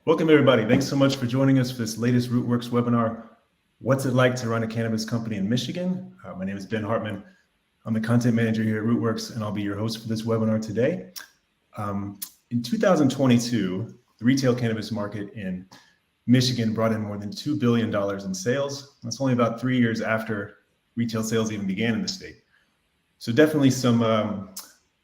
Welcome, everybody. Thanks so much for joining us for this latest Rootwurks webinar. What's it like to run a cannabis company in Michigan? My name is Ben Hartman. I'm the content manager here at Rootwurks, and I'll be your host for this webinar today. In 2022, the retail cannabis market in Michigan brought in more than $2 billion in sales. That's only about 3 years after retail sales even began in the state. So definitely some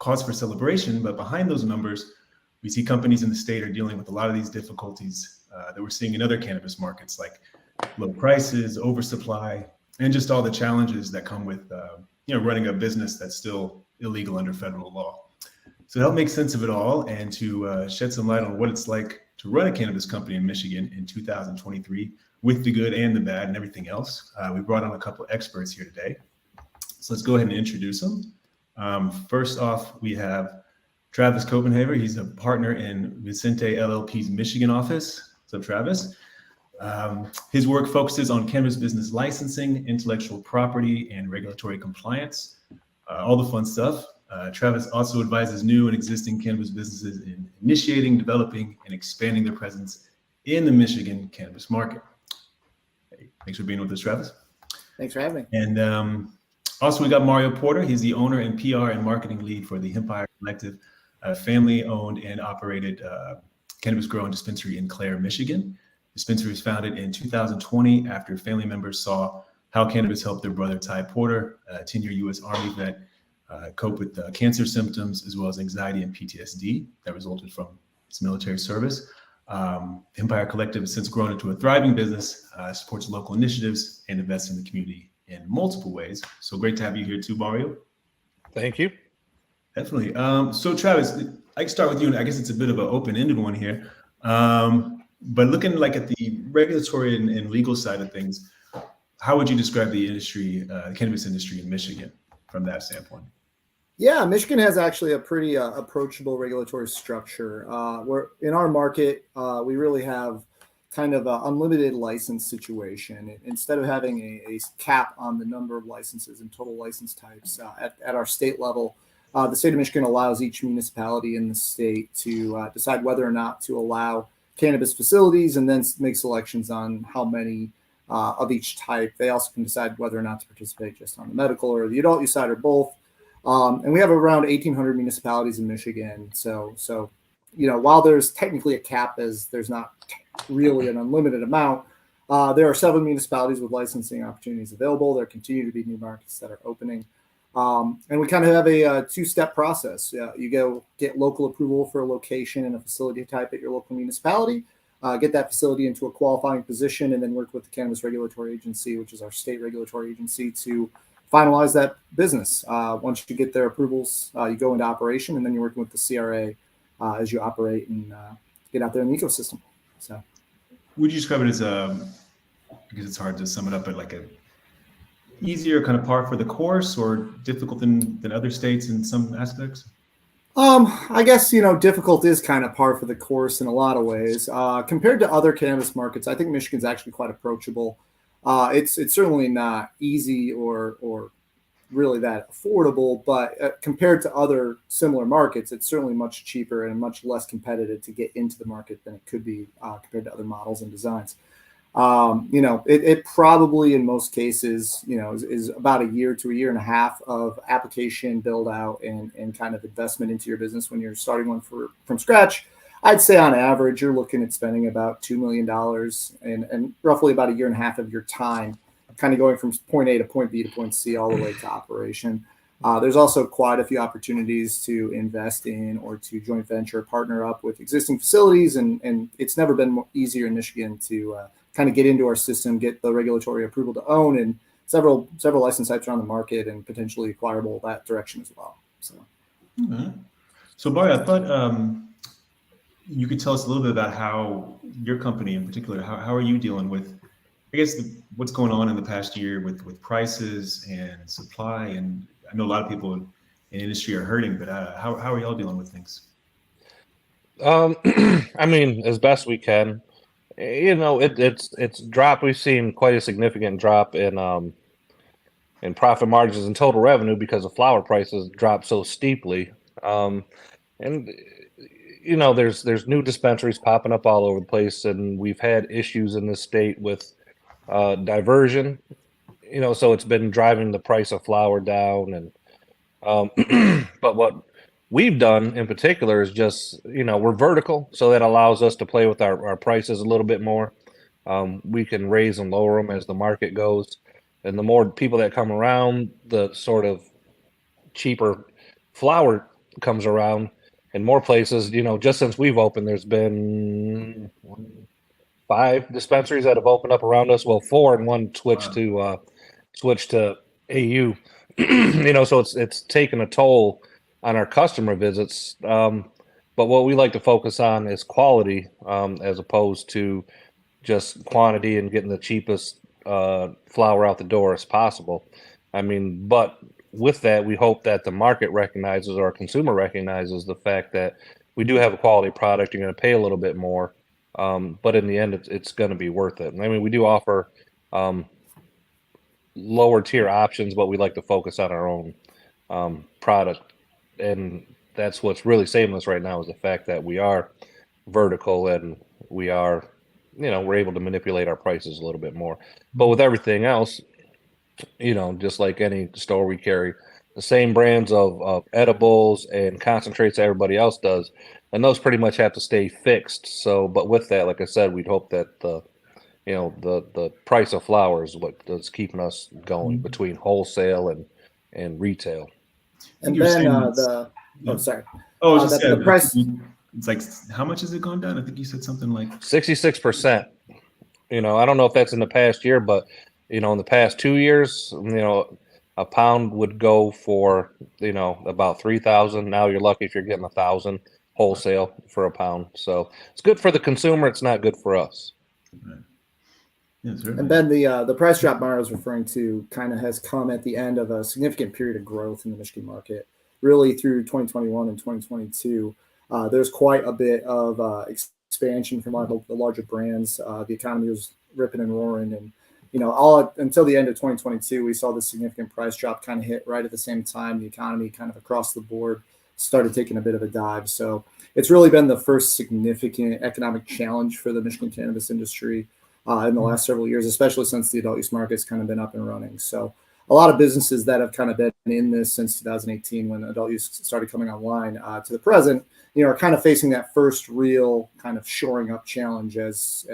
cause for celebration, but behind those numbers, we see companies in the state are dealing with a lot of these difficulties that we're seeing in other cannabis markets, like low prices, oversupply, and just all the challenges that come with running a business that's still illegal under federal law. So to help make sense of it all and to shed some light on what it's like to run a cannabis company in Michigan in 2023 with the good and the bad and everything else, we brought on a couple of experts here today. So let's go ahead and introduce them. First off, we have Travis Copenhaver. He's a partner in Vicente LLP's Michigan office. So Travis, his work focuses on cannabis business licensing, intellectual property, and regulatory compliance, all the fun stuff. Travis also advises new and existing cannabis businesses in initiating, developing, and expanding their presence in the Michigan cannabis market. Hey, thanks for being with us, Travis. Thanks for having me. And also, we got Mario Porter. He's the owner and PR and marketing lead for the Empire Collective, a family-owned and operated cannabis grow and dispensary in Clare, Michigan. The dispensary was founded in 2020 after family members saw how cannabis helped their brother, Ty Porter, a 10-year U.S. Army vet, cope with cancer symptoms as well as anxiety and PTSD that resulted from his military service. Empire Collective has since grown into a thriving business, supports local initiatives, and invests in the community in multiple ways. So great to have you here too, Mario. Thank you. Definitely. So Travis, I can start with you, and I guess it's a bit of an open-ended one here. But looking like at the regulatory and legal side of things, how would you describe the industry, the cannabis industry in Michigan from that standpoint? Yeah, Michigan has actually a pretty approachable regulatory structure. Where in our market, we really have kind of an unlimited license situation. Instead of having a cap on the number of licenses and total license types at our state level, the state of Michigan allows each municipality in the state to decide whether or not to allow cannabis facilities and then make selections on how many of each type. They also can decide whether or not to participate just on the medical or the adult use side or both. And we have around 1,800 municipalities in Michigan. So while there's technically a cap, as there's not really an unlimited amount, there are several municipalities with licensing opportunities available. There continue to be new markets that are opening. And we kind of have a two-step process. You go get local approval for a location and a facility type at your local municipality, get that facility into a qualifying position, and then work with the Cannabis Regulatory Agency, which is our state regulatory agency, to finalize that business. Once you get their approvals, you go into operation, and then you're working with the CRA as you operate and get out there in the ecosystem. So, would you describe it as because it's hard to sum it up, but like a easier kind of par for the course or difficult than other states in some aspects? I guess, difficult is kind of par for the course in a lot of ways. Compared to other cannabis markets, I think Michigan's actually quite approachable. It's certainly not easy or really that affordable, but compared to other similar markets, it's certainly much cheaper and much less competitive to get into the market than it could be compared to other models and designs. It probably in most cases, is about a year to a year and a half of application build out and kind of investment into your business when you're starting one from scratch. I'd say on average, you're looking at spending about $2 million and roughly about a year and a half of your time, kind of going from point A to point B to point C all the way to operation. There's also quite a few opportunities to invest in or to joint venture, partner up with existing facilities. And it's never been easier in Michigan to kind of get into our system, get the regulatory approval to own, and several license types are on the market and potentially acquirable that direction as well. So, So Barry, I thought you could tell us a little bit about how your company in particular, how are you dealing with, I guess, what's going on in the past year with prices and supply? And I know a lot of people in the industry are hurting, but how are y'all dealing with things? I mean, as best we can. It's dropped. We've seen quite a significant drop in profit margins and total revenue because the flower prices dropped so steeply. And there's new dispensaries popping up all over the place, and we've had issues in this state with diversion. So it's been driving the price of flower down, and but what we've done in particular is just, we're vertical, so that allows us to play with our prices a little bit more. We can raise and lower them as the market goes, and the more people that come around, the sort of cheaper flower comes around. In more places, just since we've opened, there's been 5 dispensaries that have opened up around us. Well, 4, and one switched to AU. So it's taken a toll on our customer visits. But what we like to focus on is quality, as opposed to just quantity and getting the cheapest flower out the door as possible. But with that, we hope that the market recognizes, or our consumer recognizes, the fact that we do have a quality product. You're going to pay a little bit more, but in the end, it's going to be worth it. We do offer lower tier options, but we like to focus on our own product, and that's what's really saving us right now, is the fact that we are vertical, and we are, we're able to manipulate our prices a little bit more. But with everything else, just like any store, we carry the same brands of edibles and concentrates everybody else does, and those pretty much have to stay fixed. So, but with that, like I said, we'd hope that the price of flowers is what is keeping us going between wholesale and retail. And You're then saying sorry. Oh, I was just the saying, price. it's like, how much has it gone down? I think you said something like 66%. I don't know if that's in the past year, but in the past 2 years, a pound would go for about 3,000. Now you're lucky if you're getting 1,000 wholesale for a pound. So it's good for the consumer. It's not good for us. Right. Yeah, certainly. And then the price drop Mario was referring to kind of has come at the end of a significant period of growth in the Michigan market, really through 2021 and 2022. There's quite a bit of expansion from the larger brands. The economy was ripping and roaring, and all until the end of 2022, we saw this significant price drop kind of hit right at the same time the economy kind of across the board started taking a bit of a dive. So it's really been the first significant economic challenge for the Michigan cannabis industry in the last several years, especially since the adult use market's kind of been up and running. So a lot of businesses that have kind of been in this since 2018, when adult use started coming online, to the present, are kind of facing that first real kind of shoring up challenge as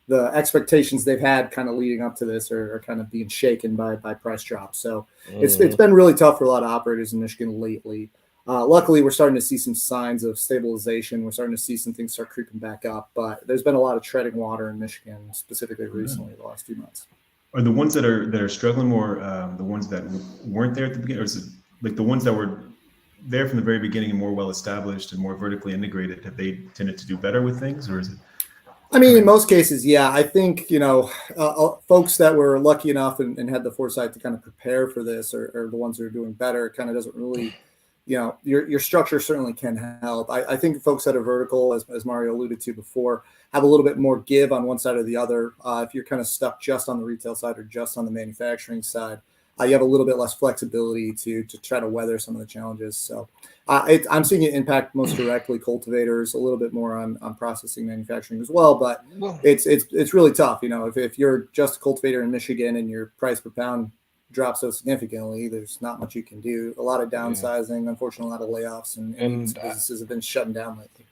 the expectations they've had kind of leading up to this are kind of being shaken by price drops. So it's been really tough for a lot of operators in Michigan lately. Luckily, we're starting to see some signs of stabilization. We're starting to see some things start creeping back up, but there's been a lot of treading water in Michigan, specifically recently, the last few months. Are the ones that are struggling more the ones that weren't there at the beginning, or is it like the ones that were there from the very beginning and more well established and more vertically integrated? Have they tended to do better with things, or is it? In most cases, yeah. I think, folks that were lucky enough and had the foresight to kind of prepare for this are the ones that are doing better. It kind of doesn't really, your structure certainly can help. I think folks that are vertical, as Mario alluded to before, have a little bit more give on one side or the other. If you're kind of stuck just on the retail side or just on the manufacturing side, you have a little bit less flexibility to try to weather some of the challenges. So I'm seeing it impact most directly cultivators, a little bit more on processing manufacturing as well. But it's really tough. If you're just a cultivator in Michigan and your price per pound drops so significantly, there's not much you can do. A lot of downsizing, unfortunately, a lot of layoffs, and businesses have been shutting down lately.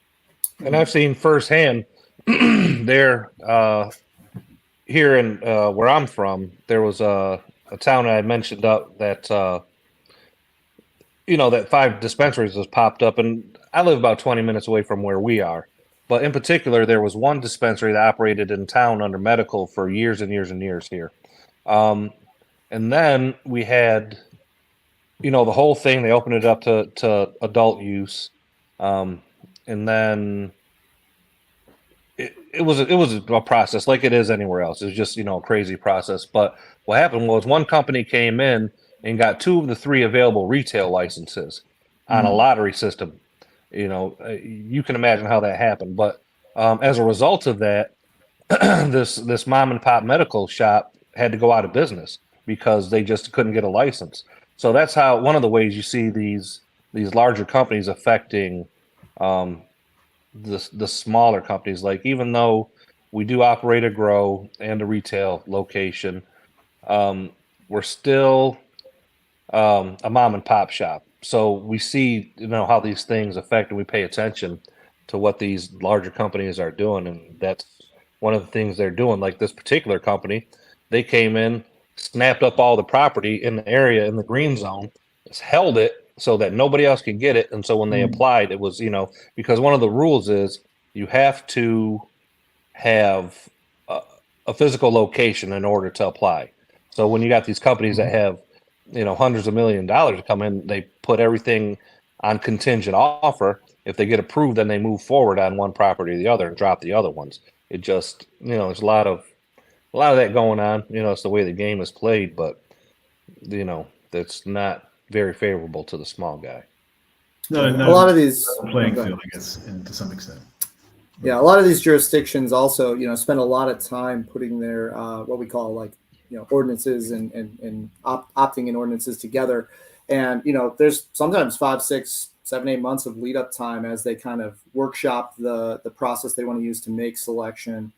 And I've seen firsthand there here in where I'm from, there was a town I mentioned up that that 5 dispensaries has popped up, and I live about 20 minutes away from where we are. But in particular, there was one dispensary that operated in town under medical for years and years and years here. And then we had, the whole thing. They opened it up to adult use, and then it was a process like it is anywhere else. It was just a crazy process. But what happened was one company came in and got 2 of the 3 available retail licenses on a lottery system. You can imagine how that happened. But as a result of that, this mom and pop medical shop had to go out of business because they just couldn't get a license. So that's how one of the ways you see these larger companies affecting the smaller companies, like even though we do operate a grow and a retail location, we're still a mom and pop shop. So we see, how these things affect, and we pay attention to what these larger companies are doing, and that's one of the things they're doing. Like this particular company, they came in, snapped up all the property in the area in the green zone, held it so that nobody else could get it. And so when they applied, it was, because one of the rules is you have to have a physical location in order to apply. So when you got these companies that have, hundreds of $1 million to come in, they put everything on contingent offer. If they get approved, then they move forward on one property or the other and drop the other ones. It just, there's a lot of that going on. It's the way the game is played, but that's not very favorable to the small guy. No, a lot of these playing field, I guess, and to some extent. Yeah, a lot of these jurisdictions also, spend a lot of time putting their what we call like, ordinances and opting in ordinances together. And, there's sometimes 5, 6, 7, 8 months of lead up time as they kind of workshop the process they want to use to make selection,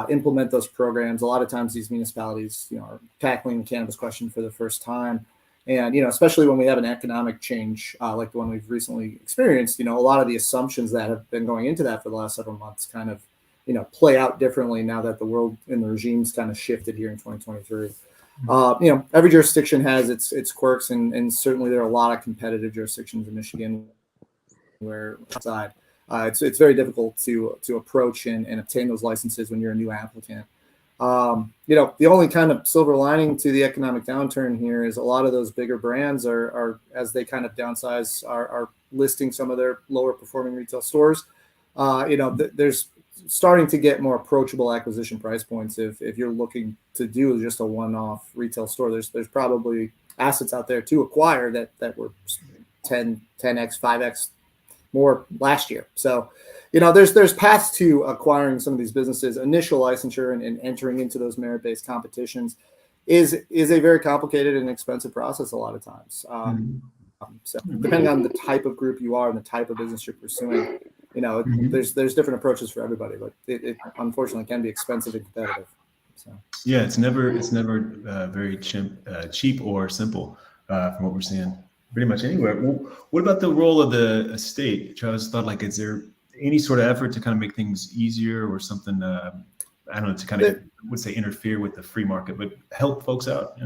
implement those programs. A lot of times these municipalities, are tackling the cannabis question for the first time. And, especially when we have an economic change like the one we've recently experienced, a lot of the assumptions that have been going into that for the last several months kind of, play out differently now that the world and the regime's kind of shifted here in 2023. Every jurisdiction has its quirks, and certainly there are a lot of competitive jurisdictions in Michigan where outside it's very difficult to approach and obtain those licenses when you're a new applicant. The only kind of silver lining to the economic downturn here is a lot of those bigger brands are as they kind of downsize, are listing some of their lower performing retail stores. There's starting to get more approachable acquisition price points. If you're looking to do just a one-off retail store, there's probably assets out there to acquire that were 10x, 5x more last year. So, there's paths to acquiring some of these businesses. Initial licensure and entering into those merit-based competitions is a very complicated and expensive process a lot of times. So depending on the type of group you are and the type of business you're pursuing, there's different approaches for everybody, but it unfortunately can be expensive and competitive. So yeah, it's never very cheap or simple from what we're seeing pretty much anywhere. Well, what about the role of the state? Travis thought, like, is there any sort of effort to kind of make things easier or something? I don't know, to kind of would say interfere with the free market, but help folks out.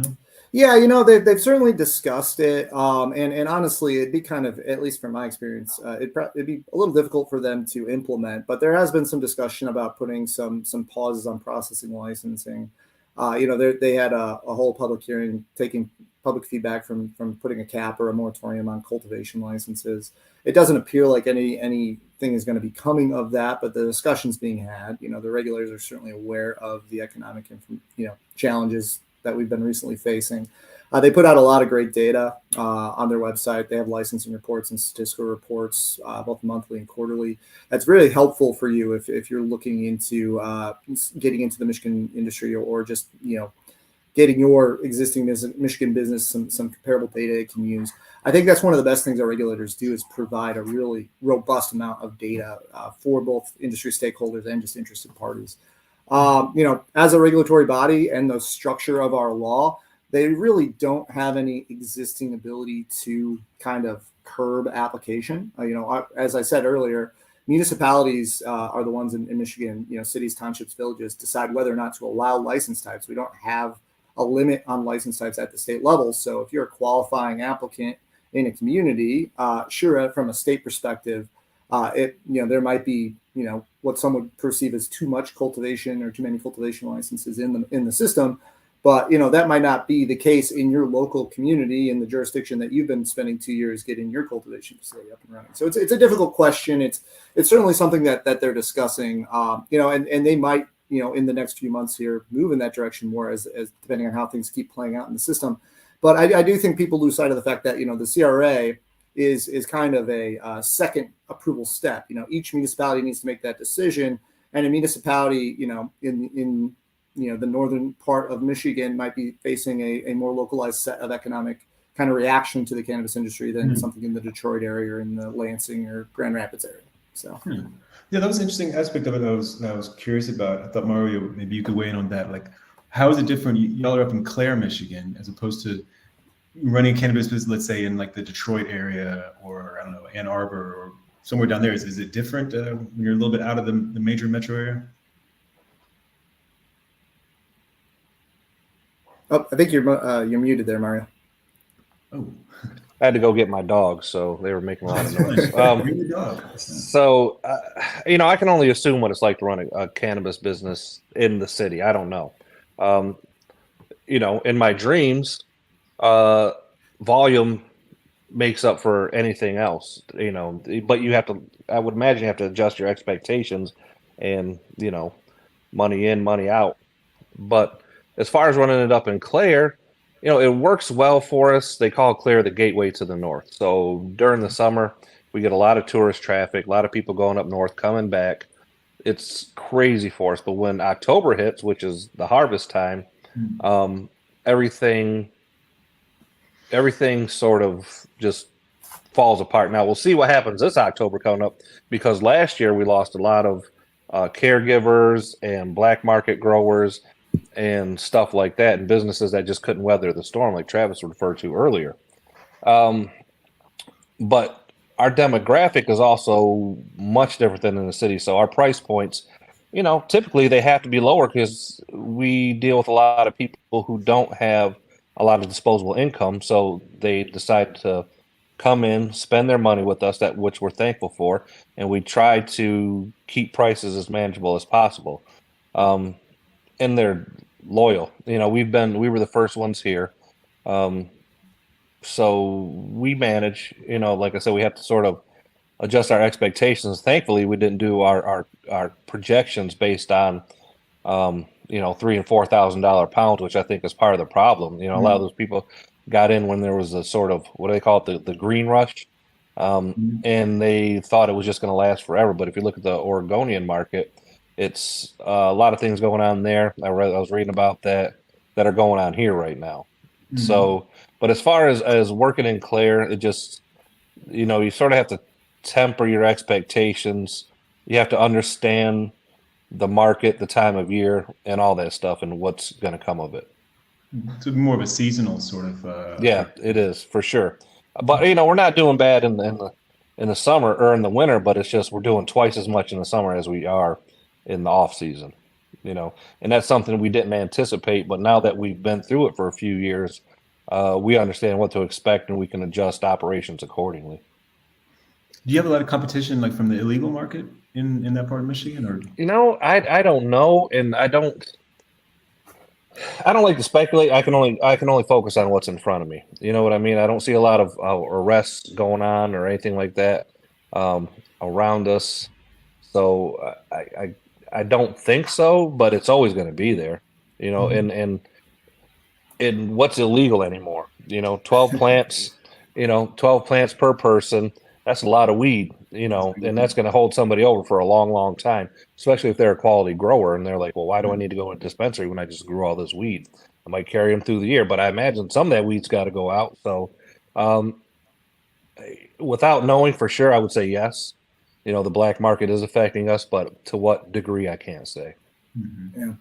Yeah, they've certainly discussed it, and honestly, it'd be kind of, at least from my experience, it'd be a little difficult for them to implement. But there has been some discussion about putting some pauses on processing licensing. They had a whole public hearing taking public feedback from putting a cap or a moratorium on cultivation licenses. It doesn't appear like anything is going to be coming of that, but the discussion's being had. The regulators are certainly aware of the economic challenges that we've been recently facing. They put out a lot of great data on their website. They have licensing reports and statistical reports, both monthly and quarterly. That's really helpful for you if you're looking into getting into the Michigan industry or just getting your existing Michigan business some comparable data it can use. I think that's one of the best things our regulators do is provide a really robust amount of data for both industry stakeholders and just interested parties. As a regulatory body and the structure of our law, they really don't have any existing ability to kind of curb application. As I said earlier, municipalities are the ones in Michigan, cities, townships, villages, decide whether or not to allow license types. We don't have a limit on license types at the state level. So if you're a qualifying applicant in a community, sure, from a state perspective, there might be, what some would perceive as too much cultivation or too many cultivation licenses in the system. But, that might not be the case in your local community in the jurisdiction that you've been spending 2 years getting your cultivation facility up and running. So it's a difficult question. It's certainly something that they're discussing, and they might, in the next few months here, move in that direction more as depending on how things keep playing out in the system. But I do think people lose sight of the fact that, the CRA is kind of a second approval step. Each municipality needs to make that decision, and a municipality, in the northern part of Michigan might be facing a more localized set of economic kind of reaction to the cannabis industry than something in the Detroit area or in the Lansing or Grand Rapids area. So. Yeah, that was an interesting aspect of it that I was curious about. I thought, Mario, maybe you could weigh in on that. Like, how is it different? Y'all are up in Clare, Michigan, as opposed to running a cannabis business, let's say in like the Detroit area, or I don't know, Ann Arbor or somewhere down there. Is it different when you're a little bit out of the major metro area? Oh, I think you're muted there, Mario. Oh, I had to go get my dog, so they were making a lot of noise. Bring the dog. So, I can only assume what it's like to run a cannabis business in the city. I don't know. In my dreams, volume makes up for anything else, but I would imagine you have to adjust your expectations and, money in, money out. But as far as running it up in Clare, it works well for us. They call Clare the gateway to the north. So during the summer, we get a lot of tourist traffic, a lot of people going up north, coming back. It's crazy for us. But when October hits, which is the harvest time, everything sort of just falls apart. Now we'll see what happens this October coming up, because last year we lost a lot of caregivers and black market growers and stuff like that, and businesses that just couldn't weather the storm, like Travis referred to earlier. But our demographic is also much different than in the city. So our price points, typically they have to be lower because we deal with a lot of people who don't have a lot of disposable income. So they decide to come in, spend their money with us, which we're thankful for. And we try to keep prices as manageable as possible. And they're loyal. We were the first ones here. So we manage, like I said, we have to sort of adjust our expectations. Thankfully, we didn't do our projections based on, $3,000 and $4,000 pounds, which I think is part of the problem. A lot of those people got in when there was a sort of, what do they call it? The green rush. And they thought it was just going to last forever. But if you look at the Oregonian market, it's a lot of things going on there. I was reading about that are going on here right now. So, but as far as working in Clare, it just, you sort of have to temper your expectations. You have to understand the market, the time of year, and all that stuff, and what's going to come of it. It's more of a seasonal sort of. Yeah, it is for sure. But we're not doing bad in the summer or in the winter, but it's just we're doing twice as much in the summer as we are in the off season. And that's something we didn't anticipate. But now that we've been through it for a few years, we understand what to expect, and we can adjust operations accordingly. Do you have a lot of competition, like from the illegal market in that part of Michigan, or? I don't know, and I don't like to speculate. I can only focus on what's in front of me. You know what I mean? I don't see a lot of arrests going on or anything like that around us. So I don't think so, but it's always going to be there. And what's illegal anymore? 12 plants. 12 plants per person. That's a lot of weed. And that's going to hold somebody over for a long, long time, especially if they're a quality grower and they're like, well, why do I need to go to a dispensary when I just grew all this weed? I might carry them through the year, but I imagine some of that weed's got to go out. So without knowing for sure, I would say yes. The black market is affecting us, but to what degree, I can't say. Yeah.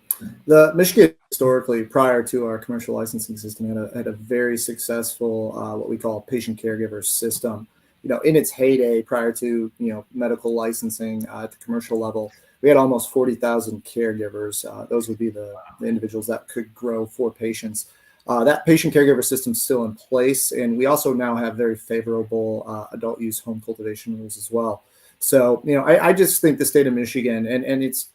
The Michigan historically, prior to our commercial licensing system, had a very successful what we call patient caregiver system. In its heyday, prior to medical licensing at the commercial level, we had almost 40,000 caregivers. Those would be the individuals that could grow for patients. That patient caregiver system is still in place, and we also now have very favorable adult use home cultivation rules as well. So, I just think the state of Michigan, and it's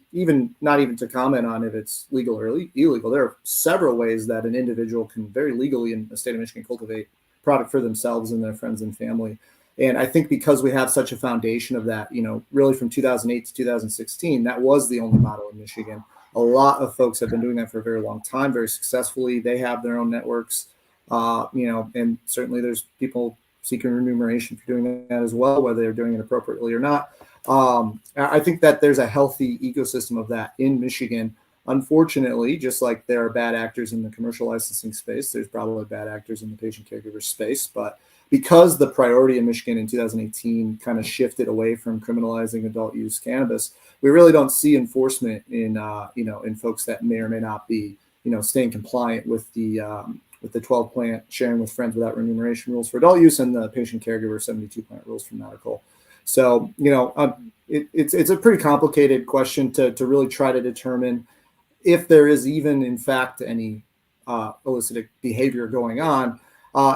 not even to comment on if it's legal or illegal. There are several ways that an individual can very legally in the state of Michigan cultivate product for themselves and their friends and family. And I think because we have such a foundation of that, really from 2008 to 2016, that was the only model in Michigan. A lot of folks have been doing that for a very long time, very successfully. They have their own networks, and certainly there's people seeking remuneration for doing that as well, whether they're doing it appropriately or not. I think that there's a healthy ecosystem of that in Michigan. Unfortunately, just like there are bad actors in the commercial licensing space, there's probably bad actors in the patient caregiver space. But because the priority in Michigan in 2018 kind of shifted away from criminalizing adult use cannabis, we really don't see enforcement in in folks that may or may not be staying compliant with the 12 plant sharing with friends without remuneration rules for adult use and the patient caregiver 72 plant rules for medical. So it's a pretty complicated question to really try to determine if there is even in fact any illicit behavior going on.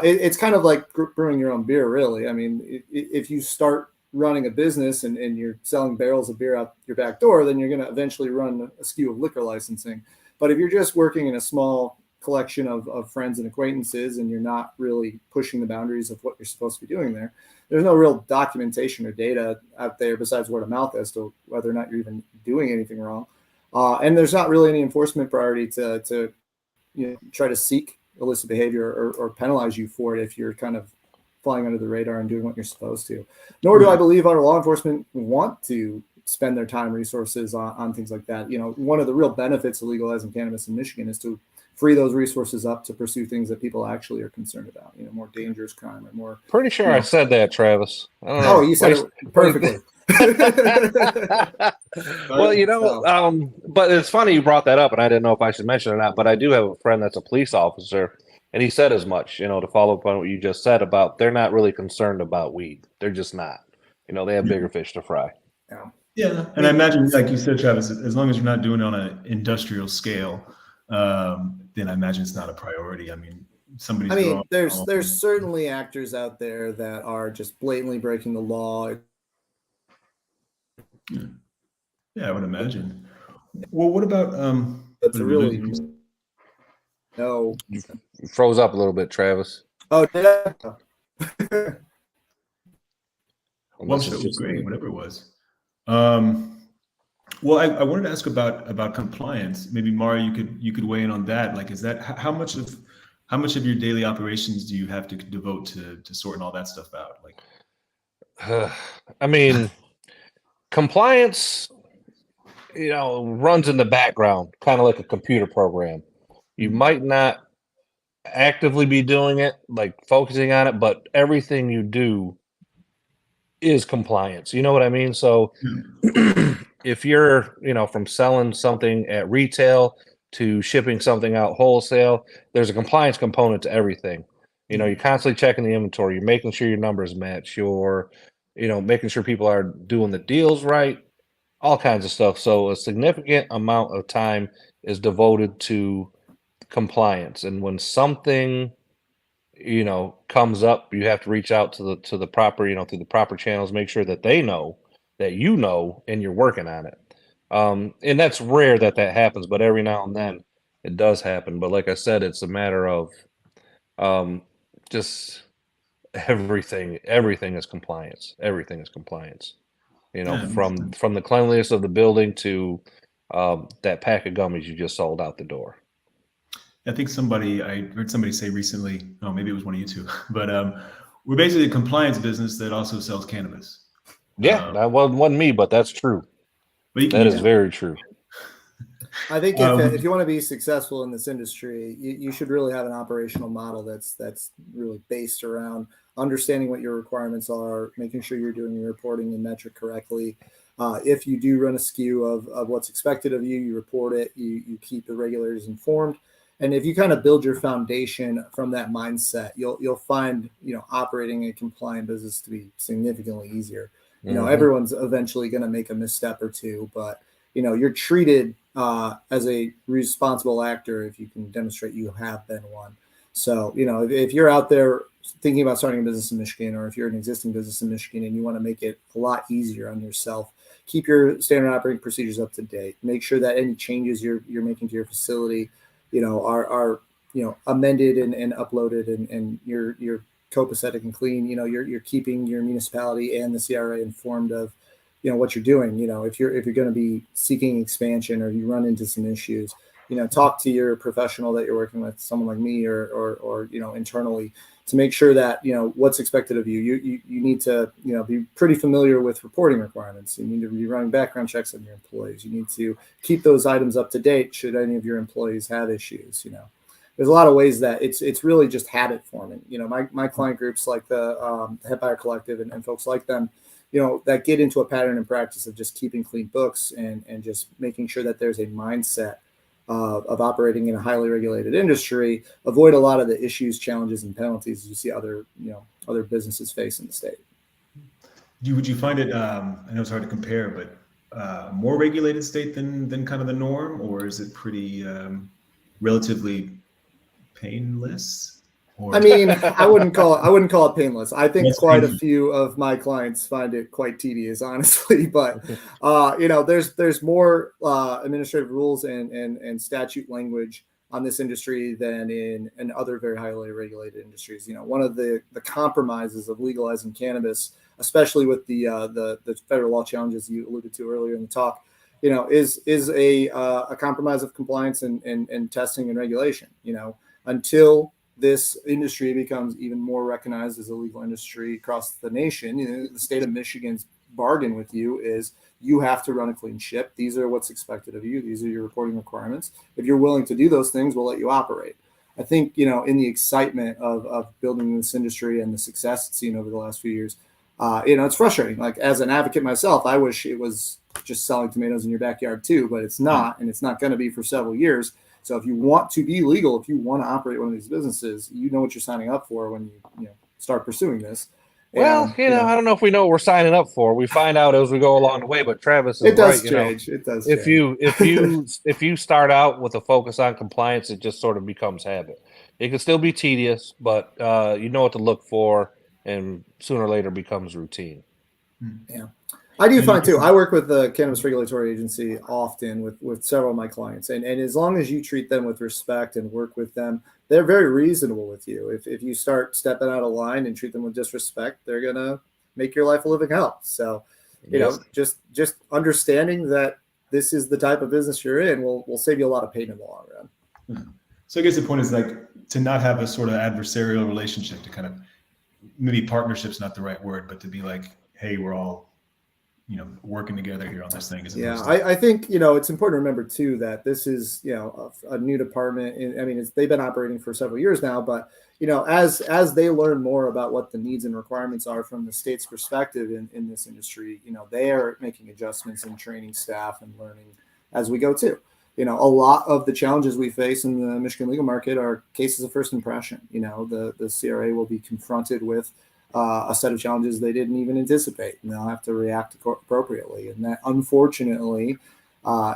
It's kind of like brewing your own beer, really. I mean, if you start running a business and you're selling barrels of beer out your back door, then you're going to eventually run a skew of liquor licensing. But if you're just working in a small collection of friends and acquaintances and you're not really pushing the boundaries of what you're supposed to be doing there, there's no real documentation or data out there besides word of mouth as to whether or not you're even doing anything wrong. And there's not really any enforcement priority to try to seek illicit behavior or penalize you for it if you're kind of flying under the radar and doing what you're supposed to. Nor do I believe our law enforcement want to spend their time resources on things like that. One of the real benefits of legalizing cannabis in Michigan is to free those resources up to pursue things that people actually are concerned about, more dangerous crime or more. Pretty sure I said that, Travis. I don't know. Oh, you said it perfectly. Well, but it's funny you brought that up, and I didn't know if I should mention it or not, but I do have a friend that's a police officer, and he said as much, to follow up on what you just said about they're not really concerned about weed. They're just not. They have bigger fish to fry. Yeah. And I imagine, like you said, Travis, as long as you're not doing it on an industrial scale, then I imagine it's not a priority. I mean, there's certainly actors out there that are just blatantly breaking the law. Yeah, I would imagine. Well, what about it's a really no. You froze up a little bit, Travis. Oh, yeah. Well, it was great, whatever it was. Well, I wanted to ask about compliance. Maybe Mara, you could weigh in on that. Like, is that how much of your daily operations do you have to devote to sorting all that stuff out? Like, I mean, compliance, runs in the background, kind of like a computer program. You might not actively be doing it, like focusing on it, but everything you do is compliance. You know what I mean? So if you're, from selling something at retail to shipping something out wholesale, there's a compliance component to everything. You're constantly checking the inventory. You're making sure your numbers match. You're, making sure people are doing the deals right, all kinds of stuff. So a significant amount of time is devoted to compliance. And when something, comes up, you have to reach out to the proper, through the proper channels, make sure that they know that and you're working on it. And that's rare that happens, but every now and then it does happen. But like I said, it's a matter of just everything is compliance. Everything is compliance. From the cleanliness of the building to that pack of gummies you just sold out the door. I think I heard somebody say recently, oh, maybe it was one of you two, but we're basically a compliance business that also sells cannabis. Yeah, that wasn't me, but that's true. That is very true. I think if you want to be successful in this industry, you should really have an operational model that's really based around understanding what your requirements are, making sure you're doing your reporting and metric correctly. If you do run a skew of what's expected of you, you report it, you keep the regulators informed. And if you kind of build your foundation from that mindset, you'll find, operating a compliant business to be significantly easier. Everyone's eventually going to make a misstep or two, but, you're treated as a responsible actor if you can demonstrate you have been one. So, if you're out there thinking about starting a business in Michigan, or if you're an existing business in Michigan and you want to make it a lot easier on yourself, keep your standard operating procedures up to date. Make sure that any changes you're making to your facility, are amended and uploaded, and you're copacetic and clean. You're keeping your municipality and the CRA informed of what you're doing. If you're going to be seeking expansion or you run into some issues, talk to your professional that you're working with, someone like me or internally, to make sure that, what's expected of you. You need to, be pretty familiar with reporting requirements. You need to be running background checks on your employees. You need to keep those items up to date should any of your employees have issues. There's a lot of ways that it's really just habit forming. My client groups like the Head Buyer Collective and folks like them, that get into a pattern and practice of just keeping clean books and just making sure that there's a mindset of operating in a highly regulated industry, avoid a lot of the issues, challenges, and penalties you see other businesses face in the state. Would you find it, I know it's hard to compare, but more regulated state than kind of the norm, or is it pretty relatively painless? I mean, I wouldn't call it painless. I think quite a painful. few of my clients find it quite tedious, honestly. But there's more administrative rules and statute language on this industry than in other very highly regulated industries. One of the compromises of legalizing cannabis, especially with the federal law challenges you alluded to earlier in the talk, is a compromise of compliance and testing and regulation. Until this industry becomes even more recognized as a legal industry across the nation, the state of Michigan's bargain with you is you have to run a clean ship. These are what's expected of you. These are your reporting requirements. If you're willing to do those things, we'll let you operate. I think, in the excitement of building this industry and the success it's seen over the last few years, it's frustrating. Like, as an advocate myself, I wish it was just selling tomatoes in your backyard too, but it's not, and it's not going to be for several years. So if you want to be legal, if you want to operate one of these businesses, you know what you're signing up for when you start pursuing this. Well, I don't know if we know what we're signing up for. We find out as we go along the way. But Travis is it does right. Change. It does. If you start out with a focus on compliance, it just sort of becomes habit. It can still be tedious, but you know what to look for, and sooner or later becomes routine. Yeah. I do find too, I work with the Cannabis Regulatory Agency often with several of my clients. And as long as you treat them with respect and work with them, they're very reasonable with you. If you start stepping out of line and treat them with disrespect, they're going to make your life a living hell. So, just understanding that this is the type of business you're in will save you a lot of pain in the long run. So I guess the point is like to not have a sort of adversarial relationship, to kind of, maybe partnership's not the right word, but to be like, hey, we're all working together here on this thing. I think, it's important to remember too, that this is, a new department. They've been operating for several years now, but, as they learn more about what the needs and requirements are from the state's perspective in this industry, they are making adjustments and training staff and learning as we go too. A lot of the challenges we face in the Michigan legal market are cases of first impression. The CRA will be confronted with a set of challenges they didn't even anticipate, and they'll have to react appropriately. And that, unfortunately,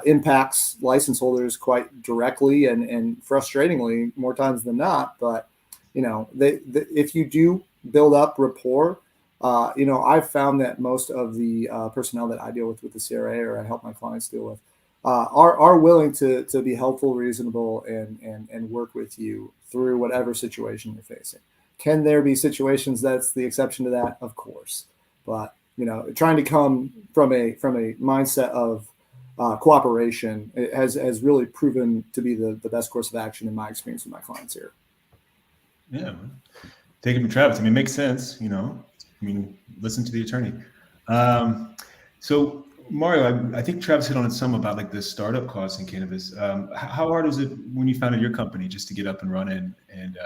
impacts license holders quite directly and frustratingly more times than not. But, if you do build up rapport, I've found that most of the personnel that I deal with the CRA, or I help my clients deal with, are willing to be helpful, reasonable, and work with you through whatever situation you're facing. Can there be situations that's the exception to that? Of course. But, trying to come from a mindset of cooperation has really proven to be the best course of action in my experience with my clients here. Yeah. Taking from Travis, it makes sense, listen to the attorney. So Mario, I think Travis hit on it some about like the startup costs in cannabis. How hard was it when you founded your company just to get up and running and,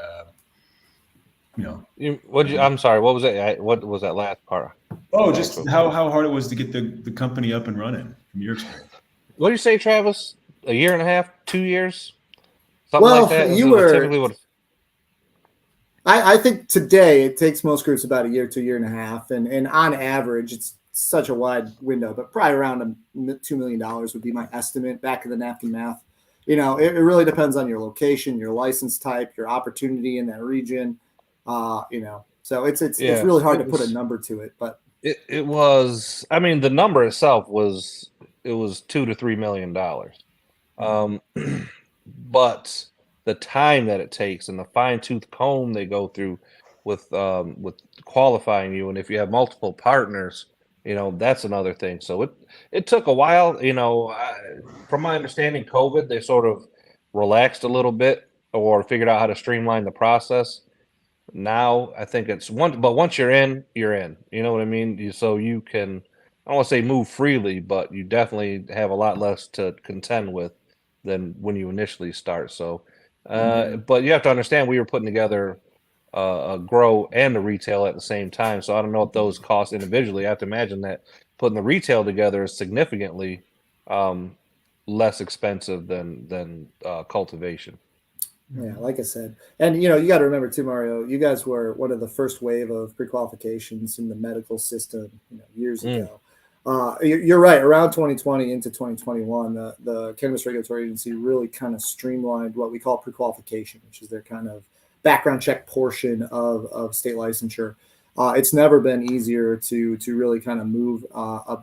I'm sorry. What was it? What was that last part? Oh, just how hard it was to get the company up and running from your experience. What do you say, Travis? A year and a half, 2 years, something like that. Typically I think today it takes most groups about a year to a year and a half, and on average it's such a wide window, but probably around $2 million would be my estimate. Back of the napkin math. It really depends on your location, your license type, your opportunity in that region. So it's really hard to put a number to it, but it was, the number itself was $2 to $3 million. But the time that it takes and the fine tooth comb they go through with qualifying you. And if you have multiple partners, that's another thing. So it took a while, from my understanding, COVID, they sort of relaxed a little bit or figured out how to streamline the process. Now I think it's one, but once you're in, you're in. You know what I mean? So you can, I don't want to say move freely, but you definitely have a lot less to contend with than when you initially start. So, but you have to understand we were putting together a grow and a retail at the same time. So I don't know if those costs individually. I have to imagine that putting the retail together is significantly um, less expensive than cultivation. Yeah, like I said, and you got to remember too, Mario. You guys were one of the first wave of pre-qualifications in the medical system, years ago. You're right. Around 2020 into 2021, the Cannabis Regulatory Agency really kind of streamlined what we call pre-qualification, which is their kind of background check portion of state licensure. It's never been easier to really kind of move a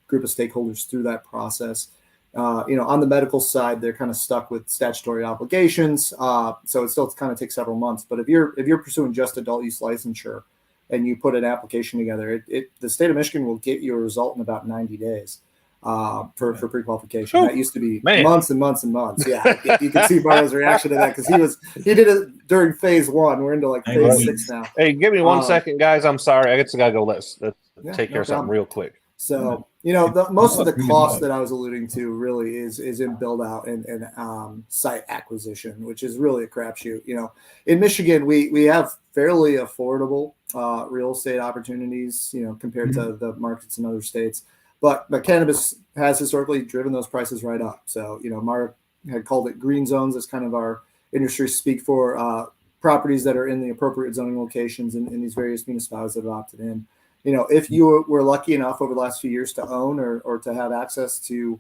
group of stakeholders through that process. On the medical side, they're kind of stuck with statutory obligations, so it still kind of takes several months. But if you're pursuing just adult use licensure, and you put an application together, the state of Michigan will get you a result in about 90 days for pre-qualification. That used to be months and months and months. Yeah, you can see Mario's reaction to that because he did it during phase 1. We're into like phase 6 now. Hey, give me 1 second, guys. I'm sorry, I gotta go. Let's take care of something real quick. So, most of the cost that I was alluding to really is in build out and site acquisition, which is really a crapshoot. In Michigan, we have fairly affordable real estate opportunities, compared to the markets in other states. But cannabis has historically driven those prices right up. So, Mark had called it green zones as kind of our industry speak for properties that are in the appropriate zoning locations in these various municipalities that have opted in. If you were lucky enough over the last few years to own or to have access to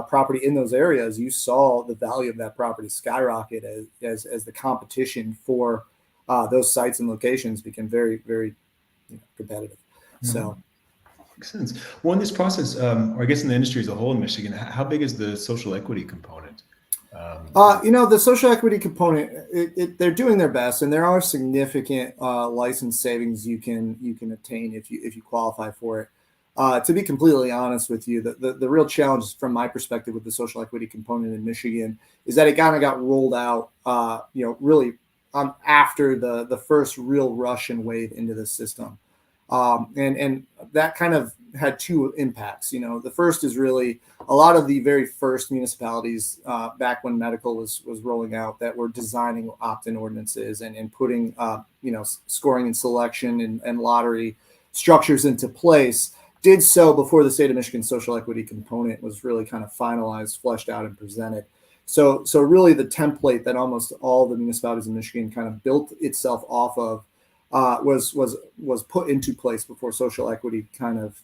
property in those areas, you saw the value of that property skyrocket as the competition for those sites and locations became very, very competitive. So. Makes sense. Well, in this process, or I guess in the industry as a whole in Michigan, how big is the social equity component? The social equity component, they're doing their best, and there are significant license savings you can obtain if you qualify for it. To be completely honest with you, the real challenge from my perspective with the social equity component in Michigan is that it kind of got rolled out, really after the first real rush and wave into the system. And that kind of had two impacts. The first is really a lot of the very first municipalities back when medical was rolling out that were designing opt-in ordinances and putting, scoring and selection and lottery structures into place, did so before the state of Michigan social equity component was really kind of finalized, fleshed out, and presented. So really the template that almost all the municipalities in Michigan kind of built itself off of was put into place before social equity kind of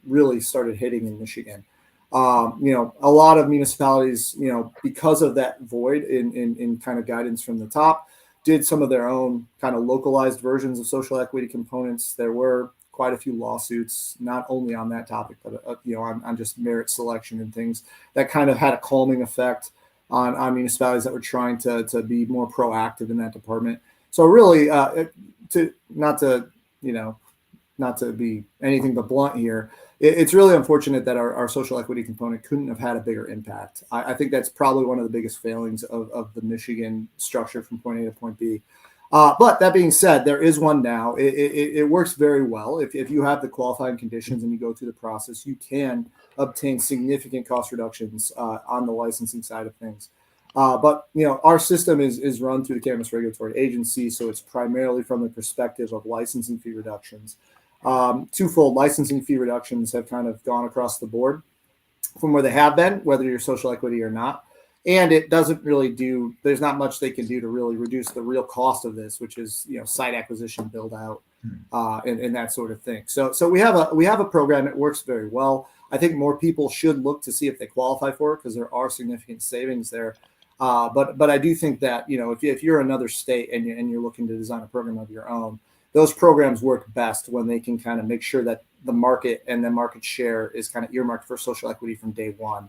really started hitting in Michigan. A lot of municipalities, because of that void in kind of guidance from the top, did some of their own kind of localized versions of social equity components. There were quite a few lawsuits, not only on that topic, but on just merit selection and things that kind of had a calming effect on municipalities that were trying to be more proactive in that department. So really, not to be anything but blunt here, it's really unfortunate that our social equity component couldn't have had a bigger impact. I think that's probably one of the biggest failings of the Michigan structure from point A to point B. But that being said, there is one now. It works very well. If you have the qualifying conditions and you go through the process, you can obtain significant cost reductions on the licensing side of things. But our system is run through the Cannabis Regulatory Agency, so it's primarily from the perspective of licensing fee reductions. Twofold licensing fee reductions have kind of gone across the board from where they have been, whether you're social equity or not. And it doesn't really there's not much they can do to really reduce the real cost of this, which is, site acquisition, build out, and that sort of thing. So we have a program that works very well. I think more people should look to see if they qualify for it because there are significant savings there. But I do think that, if you're another state and you're looking to design a program of your own, those programs work best when they can kind of make sure that the market and the market share is kind of earmarked for social equity from day one.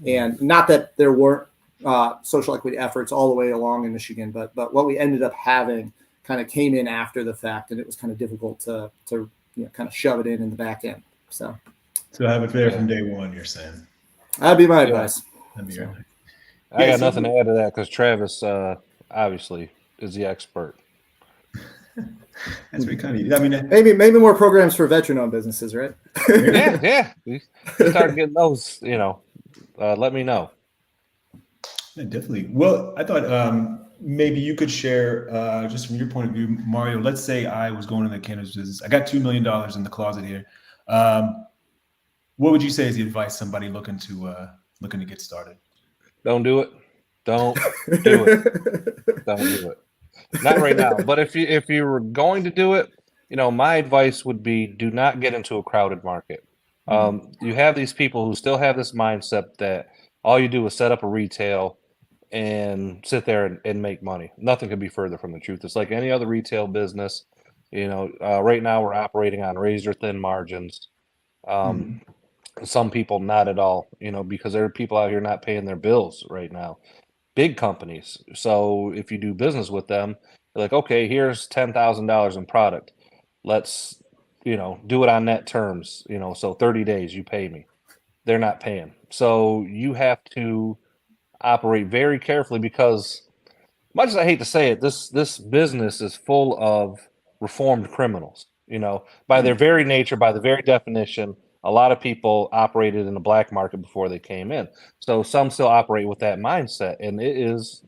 And not that there weren't social equity efforts all the way along in Michigan, but what we ended up having kind of came in after the fact, and it was kind of difficult to kind of shove it in the back end. So have it there from day one, you're saying? That'd be my advice. That'd be your advice. I got nothing to add to that because Travis obviously is the expert. That's pretty kind of. I mean, maybe more programs for veteran-owned businesses, right? Yeah. You start getting those, let me know. yeah, definitely. Well, I thought maybe you could share just from your point of view, Mario. Let's say I was going in the cannabis business. I got $2 million in the closet here. What would you say is the advice somebody looking to get started? Don't do it. Don't do it. Don't do it. Not right now. But if you were going to do it, my advice would be do not get into a crowded market. You have these people who still have this mindset that all you do is set up a retail and sit there and make money. Nothing could be further from the truth. It's like any other retail business. Right now we're operating on razor thin margins. Some people not at all, because there are people out here not paying their bills right now. Big companies. So if you do business with them, they're like, okay, here's $10,000 in product. Let's, do it on net terms, so 30 days you pay me. They're not paying. So you have to operate very carefully because much as I hate to say it, this business is full of reformed criminals. By their very nature, by the very definition, a lot of people operated in the black market before they came in. So some still operate with that mindset, and it is,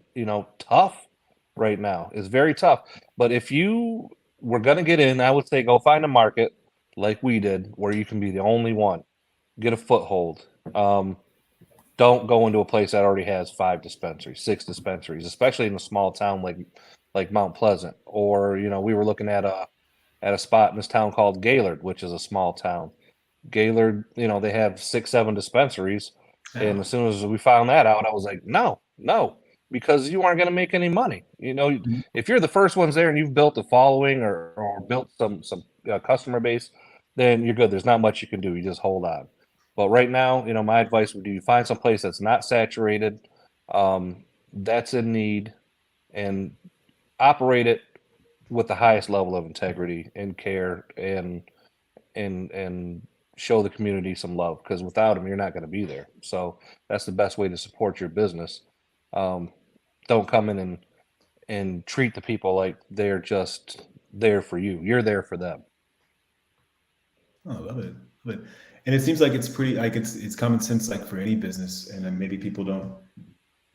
tough right now. It's very tough. But if you were going to get in, I would say go find a market like we did where you can be the only one, get a foothold. Don't go into a place that already has 5 dispensaries, 6 dispensaries, especially in a small town like Mount Pleasant. Or we were looking at a spot in this town called Gaylord, which is a small town. Gaylord, they have 6, 7 dispensaries, and as soon as we found that out, I was like, no, because you aren't going to make any money. If you're the first ones there and you've built a following or built some customer base, then you're good. There's not much you can do. You just hold on. But right now, my advice would be you find some place that's not saturated, that's in need, and operate it with the highest level of integrity and care and show the community some love, because without them, you're not going to be there. So that's the best way to support your business. Don't come in and treat the people like they're just there for you. You're there for them. Oh, I love it. And it seems like it's pretty like it's common sense like for any business, and then maybe people don't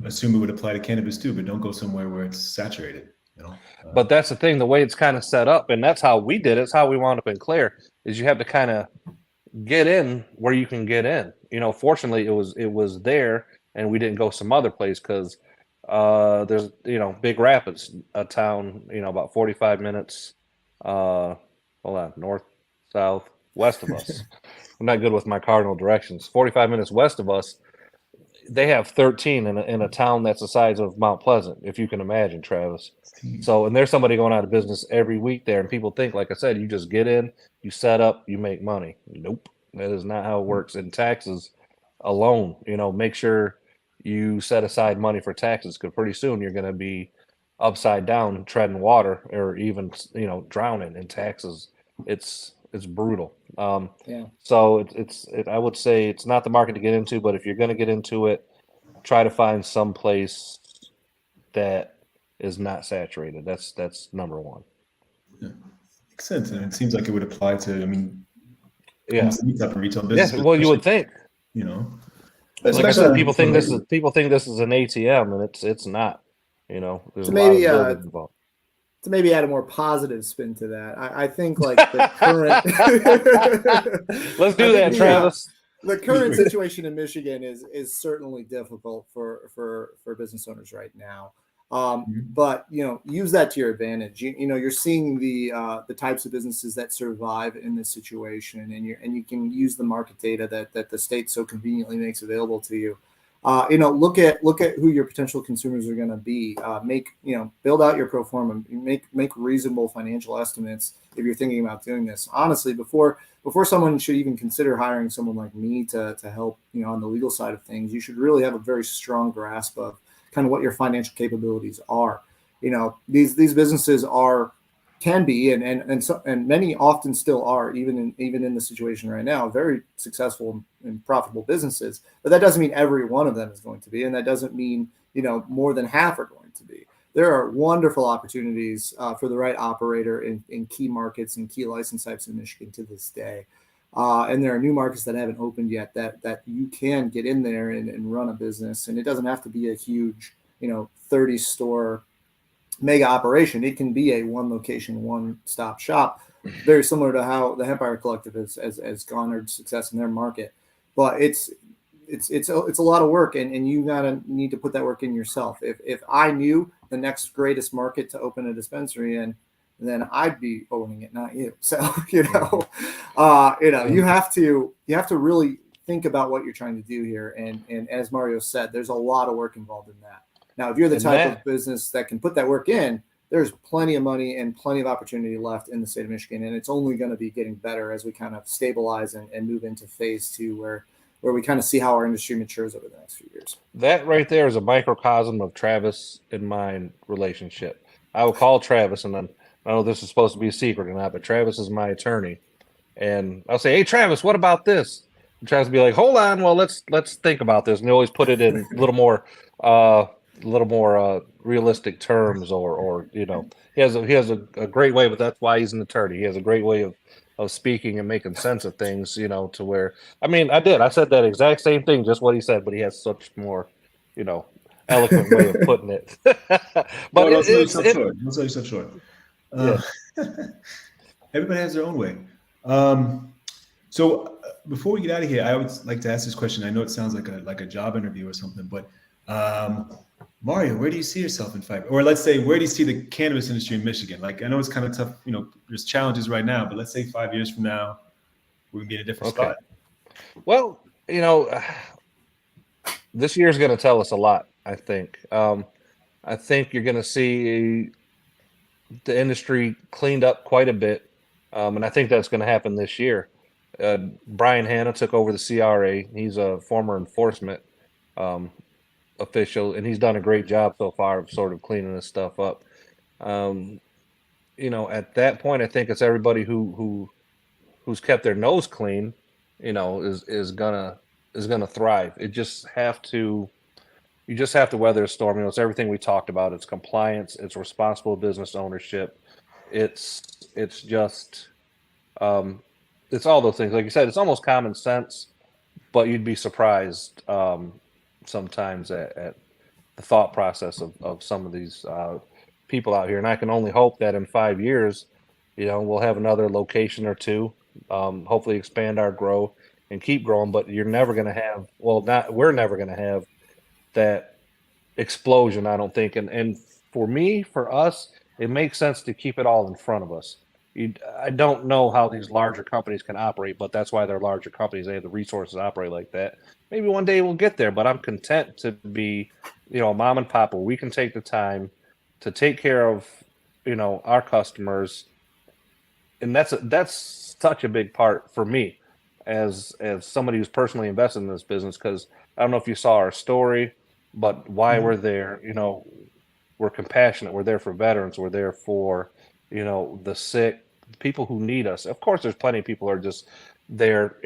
assume it would apply to cannabis too, but don't go somewhere where it's saturated. But that's the thing, the way it's kind of set up, and that's how we did it. It's how we wound up in Clare, is you have to kind of get in where you can get in. Fortunately, it was there, and we didn't go some other place because there's Big Rapids, a town about 45 minutes north, south, west of us. I'm not good with my cardinal directions. 45 minutes west of us, they have 13 in a town that's the size of Mount Pleasant, if you can imagine, Travis. So, and there's somebody going out of business every week there, and people think, like I said, you just get in, you set up, you make money. Nope, that is not how it works. In taxes alone, make sure you set aside money for taxes, because pretty soon you're going to be upside down treading water, or even drowning in taxes. It's brutal. So I would say it's not the market to get into, but if you're going to get into it, try to find some place that is not saturated. That's number one. Yeah. Makes sense. And it seems like it would apply to, Yeah, almost any type of retail business. Yeah, well, you would think. Like I said, people think this is an ATM, and it's not. There's So a maybe lot of buildings involved. to maybe add a more positive spin to that, I think like the current Let's do that, Travis. The current situation in Michigan is certainly difficult for business owners right now. But use that to your advantage. You're seeing the types of businesses that survive in this situation, and you can use the market data that the state so conveniently makes available to you. Look at who your potential consumers are going to be. Build out your pro forma. Make reasonable financial estimates if you're thinking about doing this. Honestly, before someone should even consider hiring someone like me to help, on the legal side of things, you should really have a very strong grasp of kind of what your financial capabilities are. These businesses can be and many often still are, even in the situation right now, very successful and profitable businesses. But that doesn't mean every one of them is going to be, and that doesn't mean more than half are going to be. there are wonderful opportunities for the right operator in key markets and key license types in Michigan to this day. And there are new markets that haven't opened yet that you can get in there and run a business. And it doesn't have to be a huge, 30 store mega operation. It can be a one location, one stop shop, very similar to how the Hempire Collective has garnered success in their market. But it's a lot of work, and you need to put that work in yourself. If I knew the next greatest market to open a dispensary in, then I'd be owning it, not you. So you have to really think about what you're trying to do here. And as Mario said, there's a lot of work involved in that. Now, if you're the type of business that can put that work in, there's plenty of money and plenty of opportunity left in the state of Michigan, and it's only going to be getting better as we kind of stabilize and move into phase 2, where we kind of see how our industry matures over the next few years. That right there is a microcosm of Travis and mine relationship. I will call Travis, and then I know this is supposed to be a secret or not, but Travis is my attorney, and I'll say, "Hey, Travis, what about this?" And Travis will be like, "Hold on, well, let's think about this," and they always put it in a little more realistic terms, or he has a great way, but that's why he's an attorney. He has a great way of speaking and making sense of things, to where, I said that exact same thing, just what he said, but he has such more, eloquent way of putting it. But don't sell yourself short. Don't sell yourself short. Yeah. Everybody has their own way. So before we get out of here, I would like to ask this question. I know it sounds like a job interview or something, but Mario, where do you see yourself in 5? Or let's say, where do you see the cannabis industry in Michigan? Like, I know it's kind of tough, there's challenges right now, but let's say 5 years from now, we're gonna be in a different spot. Well, this year's going to tell us a lot, I think. I think you're going to see the industry cleaned up quite a bit, and I think that's going to happen this year. Brian Hanna took over the CRA. He's a former enforcement official, and he's done a great job so far of sort of cleaning this stuff up. At that point, I think it's everybody who's kept their nose clean, is gonna thrive. You just have to weather a storm. It's everything we talked about. It's compliance. It's responsible business ownership. It's just it's all those things. Like you said, it's almost common sense, but you'd be surprised sometimes at the thought process of some of these people out here. And I can only hope that in 5 years, we'll have another location or two, hopefully expand our grow and keep growing. But you're never going to have, we're never going to have that explosion, I don't think. And for us, it makes sense to keep it all in front of us. I don't know how these larger companies can operate, but that's why they're larger companies. They have the resources to operate like that. Maybe one day we'll get there, but I'm content to be, a mom and pop where we can take the time to take care of, our customers. And that's such a big part for me as somebody who's personally invested in this business, because I don't know if you saw our story, but why we're there, we're compassionate. We're there for veterans. We're there for, the sick, people who need us. Of course, there's plenty of people who are just there,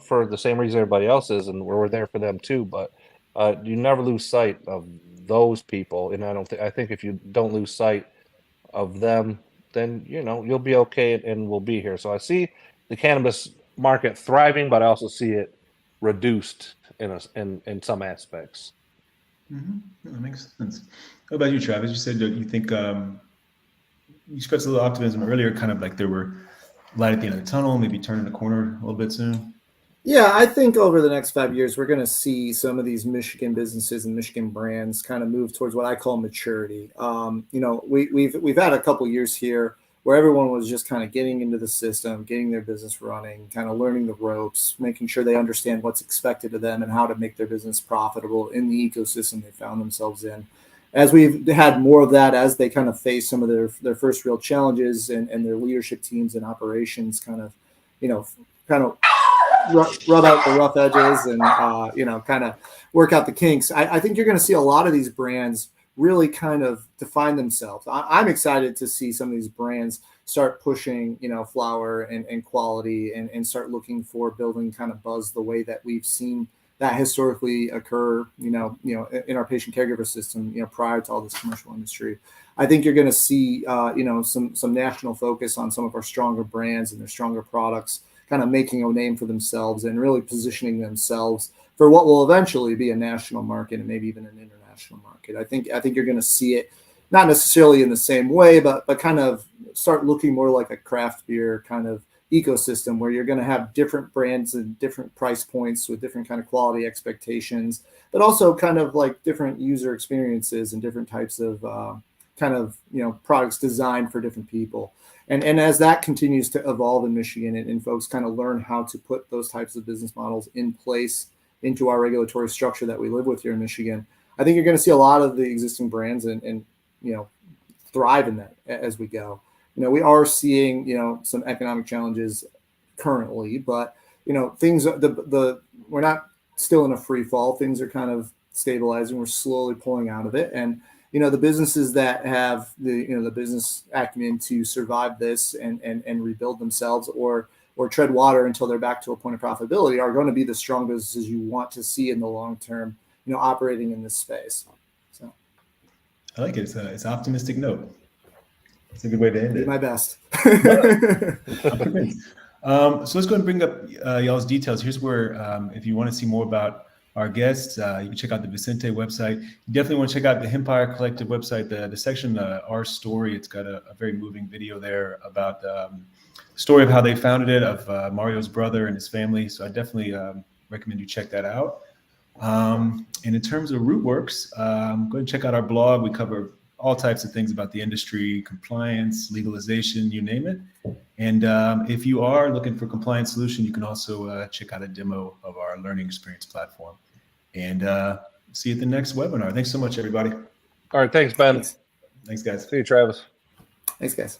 for the same reason everybody else is, and we're there for them too. But you never lose sight of those people. And I think if you don't lose sight of them, then you'll be okay, and we'll be here. So I see the cannabis market thriving, but I also see it reduced in some aspects. That makes sense. How about you, Travis? You said that you think you expressed a little optimism earlier, kind of like there were light at the end of the tunnel, maybe turning the corner a little bit soon. Yeah, I think over the next 5 years, we're going to see some of these Michigan businesses and Michigan brands kind of move towards what I call maturity. We've had a couple years here where everyone was just kind of getting into the system, getting their business running, kind of learning the ropes, making sure they understand what's expected of them and how to make their business profitable in the ecosystem they found themselves in. As we've had more of that, as they kind of face some of their first real challenges, and their leadership teams and operations kind of rub out the rough edges and kind of work out the kinks. I think you're going to see a lot of these brands really kind of define themselves. I'm excited to see some of these brands start pushing, flower and quality, and start looking for building kind of buzz the way that we've seen that historically occur, in our patient caregiver system, prior to all this commercial industry. I think you're going to see, some national focus on some of our stronger brands and their stronger products, kind of making a name for themselves and really positioning themselves for what will eventually be a national market and maybe even an international market. I think you're going to see it not necessarily in the same way, but kind of start looking more like a craft beer kind of ecosystem where you're going to have different brands and different price points with different kind of quality expectations, but also kind of like different user experiences and different types of products designed for different people. And as that continues to evolve in Michigan and folks kind of learn how to put those types of business models in place into our regulatory structure that we live with here in Michigan, I think you're going to see a lot of the existing brands and thrive in that as we go. We are seeing, some economic challenges currently, but, things, we're not still in a free fall. Things are kind of stabilizing. We're slowly pulling out of it. And, the businesses that have the business acumen to survive this and rebuild themselves or tread water until they're back to a point of profitability are going to be the strong businesses you want to see in the long term, operating in this space. So I like it. It's an optimistic note. It's a good way to end it. do my best. I'm convinced. So let's go and bring up y'all's details. Here's where, if you want to see more about our guests, you can check out the Vicente website. You definitely want to check out the Empire Collective website, the section, Our Story. It's got a very moving video there about the story of how they founded it, of Mario's brother and his family. So I definitely recommend you check that out. And in terms of Rootwurks, go ahead and check out our blog. We cover all types of things about the industry, compliance, legalization, you name it. And if you are looking for a compliance solution, you can also check out a demo of our learning experience platform. And see you at the next webinar. Thanks so much, everybody. All right. Thanks, Ben. Thanks. Thanks, guys. See you, Travis. Thanks, guys.